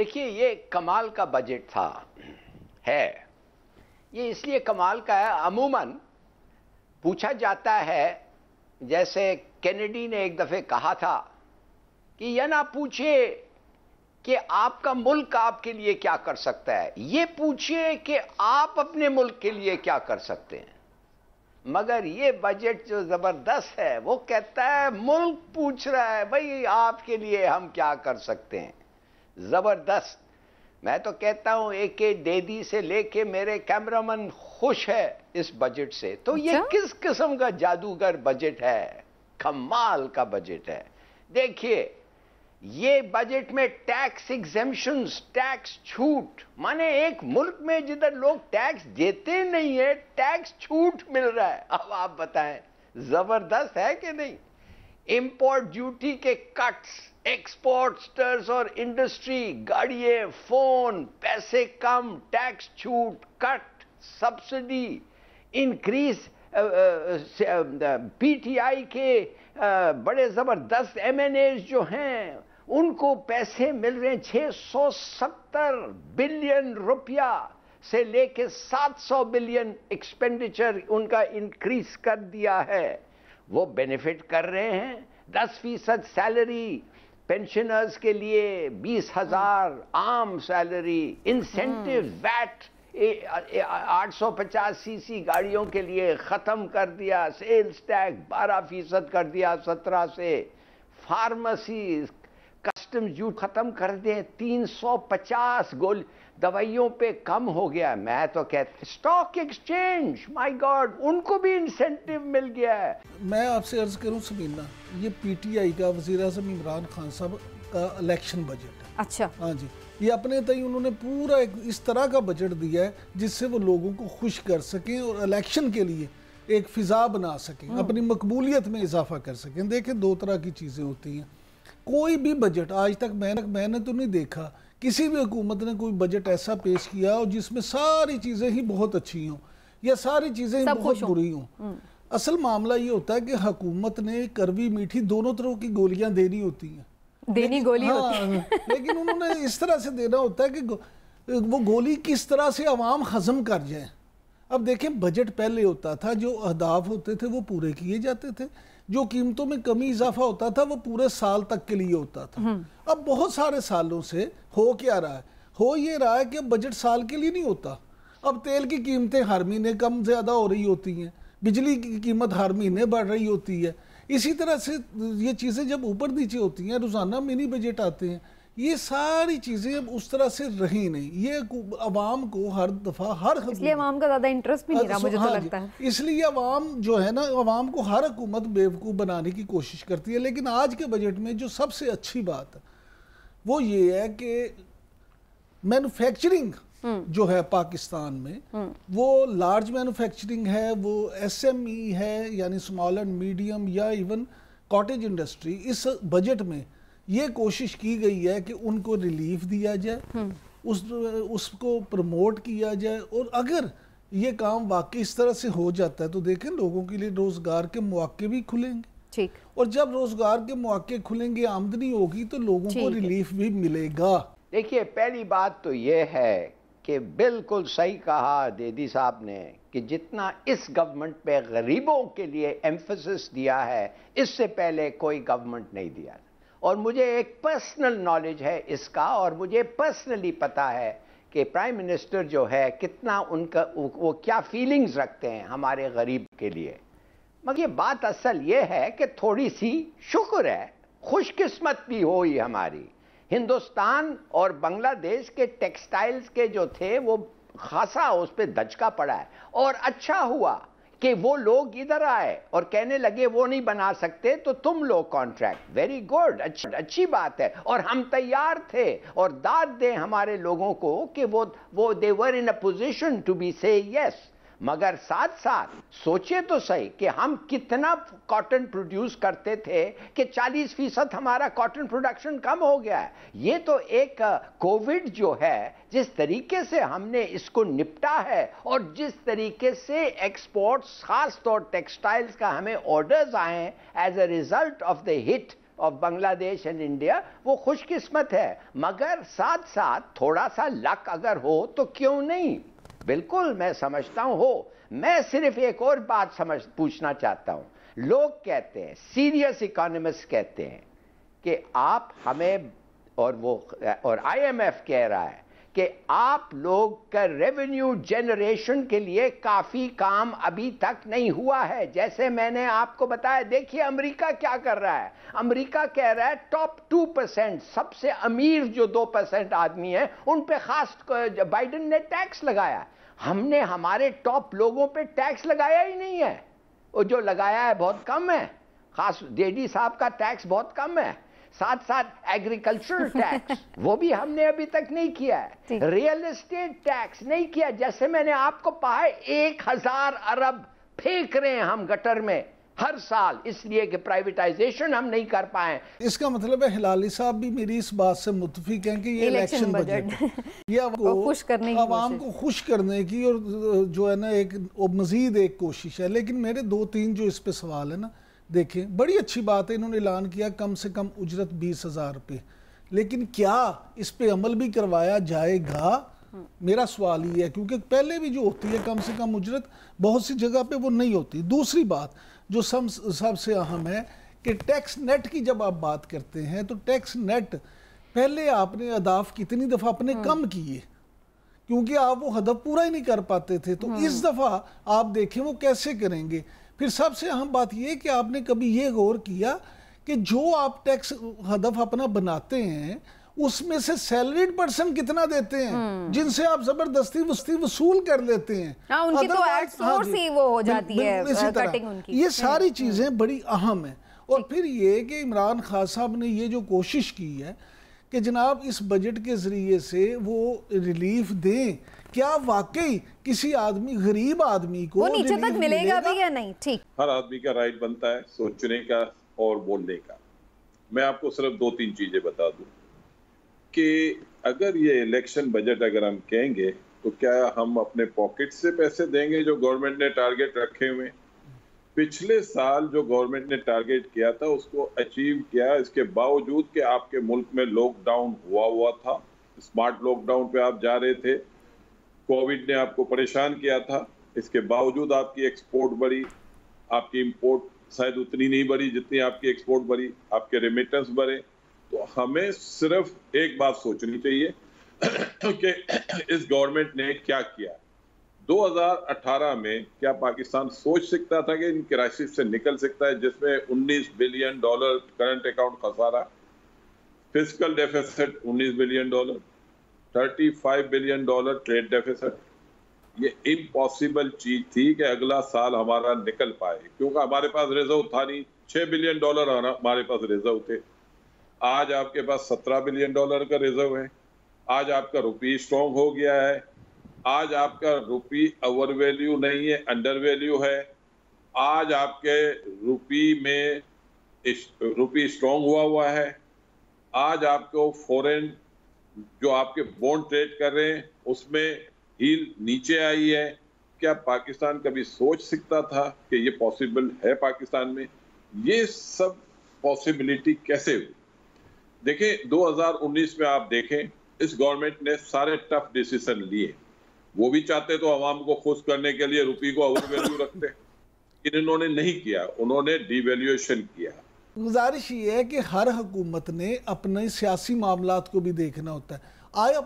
دیکھیے یہ کمال کا بجٹ تھا ہے، یہ اس لیے کمال کا ہے، عموماً پوچھا جاتا ہے، جیسے کینیڈی نے ایک دفعہ کہا تھا کہ یہ نہ پوچھے کہ آپ کا ملک آپ کے لیے کیا کر سکتا ہے، یہ پوچھئے کہ آپ اپنے ملک کے لیے کیا کر سکتے ہیں۔ مگر یہ بجٹ جو زبردست ہے وہ کہتا ہے ملک پوچھ رہا ہے بھئی آپ کے لیے ہم کیا کر سکتے ہیں۔ زبردست۔ میں تو کہتا ہوں ایک دیدی سے لے کے میرے کیمرامن خوش ہے اس بجٹ سے، تو یہ کس قسم کا جادوگر بجٹ ہے، کمال کا بجٹ ہے۔ دیکھیے یہ بجٹ میں ٹیکس ایگزیمپشنز، ٹیکس چھوٹ، مانے ایک ملک میں جدھر لوگ ٹیکس دیتے نہیں ہیں ٹیکس چھوٹ مل رہا ہے۔ اب آپ بتائیں زبردست ہے کہ نہیں؟ امپورٹ ڈیوٹی کے کٹس، ایکسپورٹسٹرز اور انڈسٹری، گاڑییں، فون، پیسے کم، ٹیکس چھوٹ، cut, subsidy, increase, P T I کے بڑے زبردست ایم این ایز جو ہیں ان کو پیسے مل رہے ہیں 670 بلین روپیہ سے لے کے 700 بلین ایکسپینڈیچر ان کا انکریز کر دیا ہے، وہ بینیفٹ کر رہے ہیں۔ 10% سیلری پینشنرز کے لیے، 20,000 عام سیلری، انسینٹیو ویٹ 850 سی سی گاڑیوں کے لیے ختم کر دیا، سیلز ٹیکس 12% کر دیا 17 سے، فارمیسی کسٹم ڈیوٹی ختم کر دیں، 350 دوائیوں پہ کم ہو گیا۔ میں تو کہتا اسٹاک ایکسچینج، مائی گاڈ، ان کو بھی انسینٹیو مل گیا ہے۔ میں آپ سے عرض کروں سمینا، یہ پی ٹی آئی کا وزیر اعظم عمران خان صاحب کا الیکشن بجٹ ہے۔ اچھا، ہاں جی، یہ اپنے تئیں انہوں نے پورا ایک اس طرح کا بجٹ دیا ہے جس سے وہ لوگوں کو خوش کر سکیں اور الیکشن کے لیے ایک فضا بنا سکیں، اپنی مقبولیت میں اضافہ کر سکیں۔ دیکھیں دو طرح کی چیزیں ہوتی ہیں، کوئی بھی بجٹ آج تک میں نے تو نہیں دیکھا کسی بھی حکومت نے کوئی بجٹ ایسا پیش کیا ہو جس میں ساری چیزیں ہی بہت اچھی ہوں یا ساری چیزیں ہی بہت بری ہوں۔ اصل معاملہ یہ ہوتا ہے کہ حکومت نے کڑوی میٹھی دونوں طرح کی گولیاں دینی ہوتی ہیں، لیکن انہوں نے اس طرح سے دینا ہوتا ہے کہ وہ گولی کس طرح سے عوام ہضم کر جائیں۔ اب دیکھیں بجٹ پہلے ہوتا تھا، جو اہداف ہوتے تھے وہ پورے کیے جاتے تھے، جو قیمتوں میں کمی اضافہ ہوتا تھا وہ پورے سال تک کے لیے ہوتا تھا۔ اب بہت سارے سالوں سے ہو کیا رہا ہے؟ ہو یہ رہا ہے کہ بجٹ سال کے لیے نہیں ہوتا۔ اب تیل کی قیمتیں ہر مہینے کم زیادہ ہو رہی ہوتی ہیں، بجلی کی قیمت ہر مہینے بڑھ رہی ہوتی ہے، اسی طرح سے یہ چیزیں جب اوپر نیچے ہوتی ہیں، روزانہ منی بجٹ آتے ہیں، یہ ساری چیزیں اب اس طرح سے رہی نہیں۔ یہ عوام کو ہر دفعہ اس لیے عوام کا زیادہ انٹرسٹ بھی نہیں رہا، مجھے تو لگتا ہے اس لیے عوام جو ہے نا، عوام کو ہر حکومت بیوقوف بنانے کی کوشش کرتی ہے۔ لیکن آج کے بجٹ میں جو سب سے اچھی بات ہے وہ یہ ہے کہ مینوفیکچرنگ جو ہے پاکستان میں، وہ لارج مینوفیکچرنگ ہے، وہ ایس ایم ای ہے، یعنی اسمال اینڈ میڈیم یا ایون کاٹیج انڈسٹری۔ اس بجٹ میں یہ کوشش کی گئی ہے کہ ان کو ریلیف دیا جائے، اس کو پروموٹ کیا جائے، اور اگر یہ کام واقعی اس طرح سے ہو جاتا ہے تو دیکھیں لوگوں کے لیے روزگار کے مواقع بھی کھلیں گے، اور جب روزگار کے مواقع کھلیں گے، آمدنی ہوگی تو لوگوں کو ریلیف بھی ملے گا۔ دیکھیے پہلی بات تو یہ ہے کہ بالکل صحیح کہا دیدی صاحب نے کہ جتنا اس گورنمنٹ پہ غریبوں کے لیے ایمفیسس دیا ہے اس سے پہلے کوئی گورنمنٹ نہیں دیا، اور مجھے ایک پرسنل نالج ہے اس کا، اور مجھے پرسنلی پتا ہے کہ پرائم منسٹر جو ہے کتنا ان کا وہ کیا فیلنگز رکھتے ہیں ہمارے غریب کے لیے۔ مگر یہ بات اصل یہ ہے کہ تھوڑی سی شکر ہے، خوش قسمت بھی ہوئی ہماری، ہندوستان اور بنگلہ دیش کے ٹیکسٹائلز کے جو تھے وہ خاصا اس پہ دھچکا پڑا ہے، اور اچھا ہوا کہ وہ لوگ ادھر آئے اور کہنے لگے وہ نہیں بنا سکتے تو تم لوگ کانٹریکٹ، ویری گڈ، اچھی بات ہے، اور ہم تیار تھے، اور داد دیں ہمارے لوگوں کو کہ وہ they were in a position to be say yes۔ مگر ساتھ ساتھ سوچے تو صحیح کہ ہم کتنا کاٹن پروڈیوس کرتے تھے کہ 40% ہمارا کاٹن پروڈکشن کم ہو گیا ہے۔ یہ تو ایک کووڈ جو ہے جس طریقے سے ہم نے اس کو نپٹا ہے، اور جس طریقے سے ایکسپورٹس خاص طور ٹیکسٹائلز کا ہمیں آرڈرز آئے ہیں as a result of the hit of Bangladesh and India, وہ خوش قسمت ہے. مگر ساتھ ساتھ تھوڑا سا لک اگر ہو تو کیوں نہیں؟ بالکل میں سمجھتا ہوں ہو. میں صرف ایک اور بات پوچھنا چاہتا ہوں. لوگ کہتے ہیں, سیریس اکانومسٹ کہتے ہیں کہ آپ ہمیں, اور آئی ایم ایف کہہ رہا ہے کہ آپ لوگ کا ریونیو جنریشن کے لیے کافی کام ابھی تک نہیں ہوا ہے. جیسے میں نے آپ کو بتایا, دیکھیے امریکہ کیا کر رہا ہے. امریکہ کہہ رہا ہے ٹاپ 2%, سب سے امیر جو 2% آدمی ہیں ان پہ خاص بائیڈن نے ٹیکس لگایا. ہم نے ہمارے ٹاپ لوگوں پہ ٹیکس لگایا ہی نہیں ہے. وہ جو لگایا ہے بہت کم ہے, خاص ڈیڈی صاحب کا ٹیکس بہت کم ہے. ساتھ ساتھ ایگریکلچرل ٹیکس وہ بھی ہم نے ابھی تک نہیں کیا ہے. ریئل اسٹیٹ ٹیکس نہیں کیا. جیسے میں نے آپ کو کہا 1000 ارب پھینک رہے ہیں ہم گٹر میں ہر سال, اس لیے کہ پرائیویٹائزیشن ہم نہیں کر پائے. اس کا مطلب ہے ہلالی صاحب بھی میری اس بات سے متفق ہیں کہ یہ الیکشن بجٹ یہ عوام کو خوش کرنے کی اور جو ہے نا ایک مزید ایک کوشش ہے. لیکن میرے 2-3 جو اس پہ سوال ہے نا, دیکھیں بڑی اچھی بات ہے, انہوں نے اعلان کیا کم سے کم اجرت 20,000 روپے, لیکن کیا اس پہ عمل بھی کروایا جائے گا؟ میرا سوال یہ ہے, کیونکہ پہلے بھی جو ہوتی ہے کم سے کم اجرت بہت سی جگہ پہ وہ نہیں ہوتی. دوسری بات جو سب سے اہم ہے کہ ٹیکس نیٹ کی جب آپ بات کرتے ہیں تو ٹیکس نیٹ پہلے آپ نے اہداف کتنی دفعہ اپنے کم کیے, کیونکہ آپ وہ ہدف پورا ہی نہیں کر پاتے تھے. تو اس دفعہ آپ دیکھیں وہ کیسے کریں گے. پھر سب سے اہم بات یہ کہ آپ نے کبھی یہ غور کیا کہ جو آپ ٹیکس ہدف اپنا بناتے ہیں اس میں سے سیلریڈ پرسن کتنا دیتے ہیں جن سے آپ زبردستی وصول کر لیتے ہیں. ان کی تو ایڈ سورس ہی وہ ہو جاتی ہے کٹنگ ان کی. یہ ساری چیزیں بڑی اہم ہیں. اور پھر یہ کہ عمران خان صاحب نے یہ جو کوشش کی ہے کہ جناب اس بجٹ کے ذریعے سے وہ ریلیف دیں, کیا واقعی کسی آدمی غریب آدمی کو وہ نیچے تک ملے گا بھی یا نہیں؟ ٹھیک, ہر آدمی کا رائٹ بنتا ہے سوچنے کا اور بولنے کا. میں آپ کو صرف 2-3 چیزیں بتا دوں کہ اگر یہ الیکشن بجٹ اگر ہم کہیں گے تو کیا ہم اپنے پاکٹ سے پیسے دیں گے جو گورنمنٹ نے ٹارگٹ رکھے ہوئے؟ پچھلے سال جو گورنمنٹ نے ٹارگٹ کیا تھا اس کو اچیو کیا, اس کے باوجود کہ آپ کے ملک میں لاک ڈاؤن ہوا تھا, اسمارٹ لاک ڈاؤن پہ آپ جا رہے تھے, کووڈ نے آپ کو پریشان کیا تھا, اس کے باوجود آپ کی ایکسپورٹ بڑھی, آپ کی امپورٹ شاید اتنی نہیں بڑھی جتنی آپ کی ایکسپورٹ بڑھی, آپ کے ریمیٹنس بڑھے. تو ہمیں صرف ایک بات سوچنی چاہیے کہ اس گورنمنٹ نے کیا کیا. 2018 میں کیا پاکستان سوچ سکتا تھا کہ ان کرائسس سے نکل سکتا ہے جس میں $19 بلین کرنٹ اکاؤنٹ خسارہ, fiscal deficit $19 billion, $35 billion trade deficit. یہ امپاسبل چیز تھی کہ اگلا سال ہمارا نکل پائے, کیونکہ ہمارے پاس ریزرو تھا نہیں. $6 بلین ہمارے پاس ریزرو تھے. آج آپ کے پاس $17 بلین کا ریزرو ہے. آج آپ کا روپی اسٹرانگ ہو گیا ہے. آج آپ کا روپی اوور ویلیو نہیں ہے, انڈر ویلیو ہے. آج آپ کے روپی میں روپی اسٹرانگ ہوا ہے. آج آپ کو فورن جو آپ کے بونڈ ٹریڈ کر رہے ہیں اس میں ہیل نیچے آئی ہے. کیا پاکستان کبھی سوچ سکتا تھا کہ یہ پاسبل ہے پاکستان میں؟ یہ سب پاسبلٹی کیسے ہوئی؟ دیکھیں 2019 میں آپ دیکھیں اس گورنمنٹ نے سارے ٹف ڈیسیزن لیے. وہ بھی چاہتے تو عوام کو خوش کرنے کے لیے روپی کو اوور ویلیو رکھتے, لیکن انہوں نے نہیں کیا, انہوں نے ڈی ویلیویشن کیا. گزارش یہ ہے کہ ہر حکومت نے اپنے سیاسی معاملات کو بھی دیکھنا ہوتا ہے.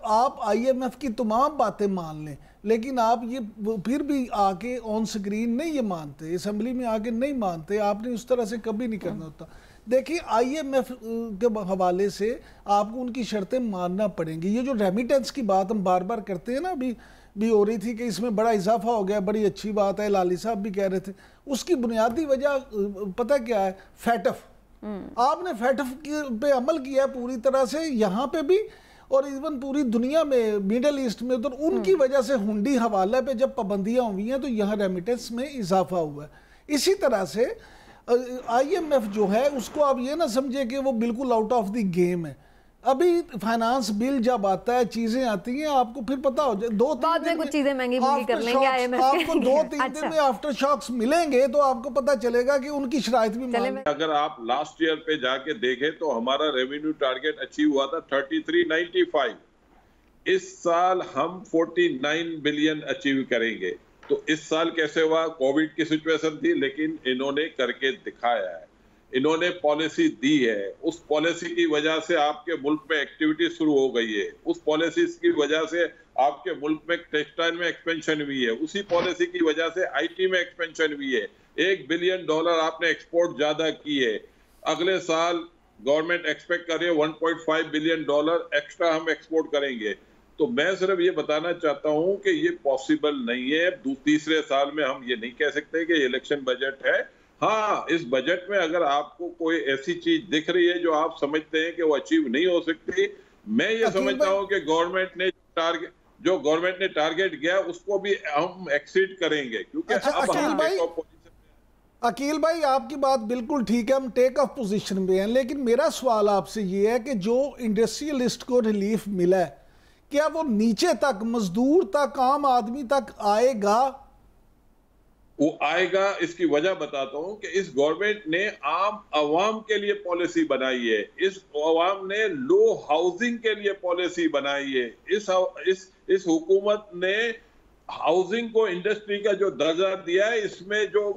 آپ آئی ایم ایف کی تمام باتیں مان لیں لیکن آپ یہ پھر بھی آ کے آن سکرین نہیں یہ مانتے, اسمبلی میں آ کے نہیں مانتے. آپ نے اس طرح سے کبھی نہیں کرنا ہوتا. دیکھیں آئی ایم ایف کے حوالے سے آپ کو ان کی شرطیں ماننا پڑیں گی. یہ جو ریمیٹنس کی بات ہم بار بار کرتے ہیں نا, ابھی بھی ہو رہی تھی کہ اس میں بڑا اضافہ ہو گیا, بڑی اچھی بات ہے, لالی صاحب بھی کہہ رہے تھے. اس کی بنیادی وجہ پتہ کیا ہے؟ فیٹف. آپ نے فیٹف پہ عمل کیا پوری طرح سے یہاں پہ بھی اور ایون پوری دنیا میں, میڈل ایسٹ میں. تو ان کی وجہ سے ہنڈی حوالہ پہ جب پابندیاں ہوئی ہیں تو یہاں ریمیٹنس میں اضافہ ہوا ہے. اسی طرح سے آئی ایم ایف جو ہے اس کو آپ یہ نہ سمجھے کہ وہ بالکل آؤٹ آف دی گیم ہے. ابھی فائنانس بل جب آتا ہے چیزیں آتی ہیں آپ کو پھر پتا ہو جائے 2-3 دن کچھ چیزیں مہنگی کر لیں گے آپ کو 2-3 دن میں آفٹر شاکس ملیں گے تو آپ کو پتا چلے گا کہ ان کی شرائط بھی اگر آپ لاسٹ ایئر پہ جا کے دیکھیں تو ہمارا ریونیو ٹارگیٹ اچیو ہوا تھا 3395. اس سال ہم 49 بلین اچیو کریں گے. تو اس سال کیسے ہوا؟ کووڈ کی سچویشن تھی لیکن انہوں نے کر کے دکھایا ہے. انہوں نے پالیسی دی ہے. اس پالیسی کی وجہ سے آپ کے ملک میں ایکٹیویٹی شروع ہو گئی ہے. اس پالیسیز کی وجہ سے آپ کے ملک میں ٹیکسٹائل میں ایکسپینشن ہوئی ہے. اسی پالیسی کی وجہ سے آئی ٹی میں ایکسپینشن ہوئی ہے. $1 بلین آپ نے ایکسپورٹ زیادہ کی ہے. اگلے سال گورنمنٹ ایکسپیکٹ کر رہی ہے $1.5 بلین ایکسٹرا ہم ایکسپورٹ کریں گے. تو میں صرف یہ بتانا چاہتا ہوں کہ یہ پاسبل نہیں ہے. تیسرے سال میں ہم یہ نہیں کہہ سکتے کہ یہ الیکشن بجٹ ہے. ہاں اس بجٹ میں اگر آپ کو کوئی ایسی چیز دکھ رہی ہے جو آپ سمجھتے ہیں کہ وہ اچیو نہیں ہو سکتی، میں یہ سمجھتا ہوں کہ گورنمنٹ نے ٹارگیٹ کیا اس کو بھی ہم ایکسیڈ کریں گے. کیونکہ عقیل بھائی آپ کی بات بالکل ٹھیک ہے، ہم ٹیک آف پوزیشن میں ہیں، لیکن میرا سوال آپ سے یہ ہے کہ جو انڈسٹریلسٹ کو ریلیف ملا ہے کیا وہ نیچے تک مزدور تک عام آدمی تک آئے گا؟ وہ آئے گا. اس کی وجہ بتاتا ہوں کہ اس گورنمنٹ نے عام عوام کے لیے پالیسی بنائی ہے. اس عوام نے لو ہاؤسنگ کے لیے پالیسی بنائی ہے. اس حکومت نے ہاؤسنگ کو انڈسٹری کا جو درجہ دیا ہے، اس میں جو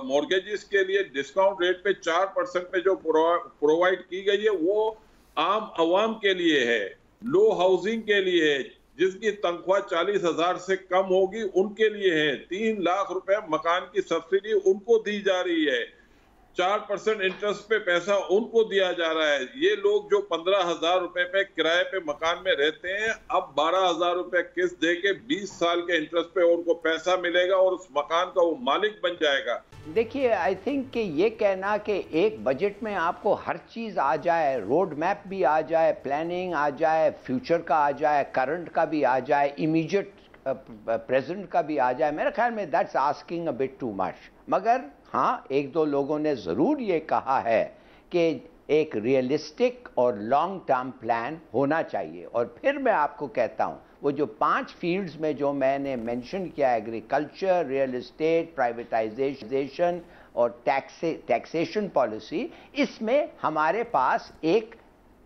مورگیجز کے لیے ڈسکاؤنٹ ریٹ پہ 4% پہ جو پرووائڈ کی گئی ہے وہ عام عوام کے لیے ہے، لو ہاؤسنگ کے لیے ہے. جس کی تنخواہ 40,000 سے کم ہوگی ان کے لیے ہے. 3 لاکھ روپے مکان کی سبسڈی ان کو دی جا رہی ہے. 4% انٹرسٹ پہ پیسہ ان کو دیا جا رہا ہے. یہ لوگ جو 15,000 روپے پہ کرائے پہ مکان میں رہتے ہیں اب 12,000 روپے قسط دے کے 20 سال کے انٹرسٹ پہ ان کو پیسہ ملے گا اور اس مکان کا وہ مالک بن جائے گا. دیکھیے آئی تھنک کہ یہ کہنا کہ ایک بجٹ میں آپ کو ہر چیز آ جائے، روڈ میپ بھی آ جائے، پلاننگ آ جائے، فیوچر کا آ جائے، کرنٹ کا بھی آ جائے، امیجیٹ پریزنٹ کا بھی آ جائے، میرے خیال میں that's asking a but too much. مگر ہاں 1-2 لوگوں نے ضرور یہ کہا ہے کہ ایک ریئلسٹک اور لانگ ٹرم پلان ہونا چاہیے. اور پھر میں آپ کو کہتا ہوں وہ جو 5 فیلڈز میں جو میں نے مینشن کیا، ایگریکلچر، ریئل اسٹیٹ، پرائیویٹائزیشن اور ٹیکسیشن پالیسی، اس میں ہمارے پاس ایک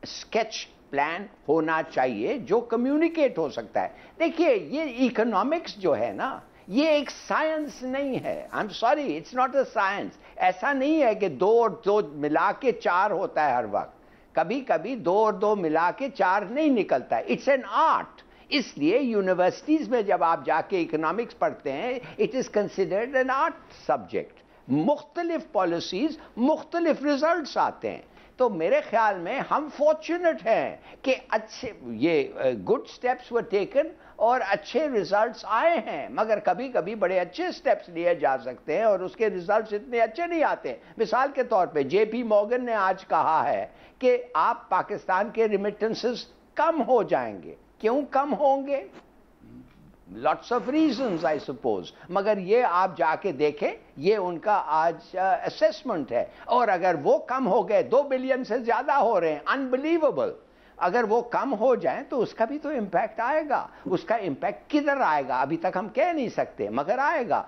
اسکیچ پلان ہونا چاہیے جو کمیونیکیٹ ہو سکتا ہے. دیکھیے یہ اکنامکس جو ہے نا یہ ایک سائنس نہیں ہے. I am sorry, it's not a science. ایسا نہیں ہے کہ 2 اور 2 ملا کے 4 ہوتا ہے ہر وقت. کبھی کبھی 2 اور 2 ملا کے 4 نہیں نکلتا ہے. It's an art. اس لیے یونیورسٹیز میں جب آپ جا کے اکنامکس پڑھتے ہیں it is considered an art subject. مختلف پالیسیز مختلف ریزلٹس آتے ہیں. تو میرے خیال میں ہم فارچونیٹ ہیں کہ اچھے یہ گڈ سٹیپس ور ٹیکن اور اچھے ریزلٹس آئے ہیں. مگر کبھی کبھی بڑے اچھے سٹیپس لیے جا سکتے ہیں اور اس کے ریزلٹس اتنے اچھے نہیں آتے. مثال کے طور پہ JP مورگن نے آج کہا ہے کہ آپ پاکستان کے ریمیٹنسز کم ہو جائیں گے. کیوں کم ہوں گے؟ Lots of reasons I suppose. مگر یہ آپ جا کے دیکھیں یہ ان کا آج اسیسمنٹ ہے. اور اگر وہ کم ہو گئے 2 بلین سے زیادہ ہو رہے ہیں، انبلیویبل. اگر وہ کم ہو جائیں تو اس کا بھی تو امپیکٹ آئے گا. اس کا امپیکٹ کدھر آئے گا ابھی تک ہم کہہ نہیں سکتے مگر آئے گا.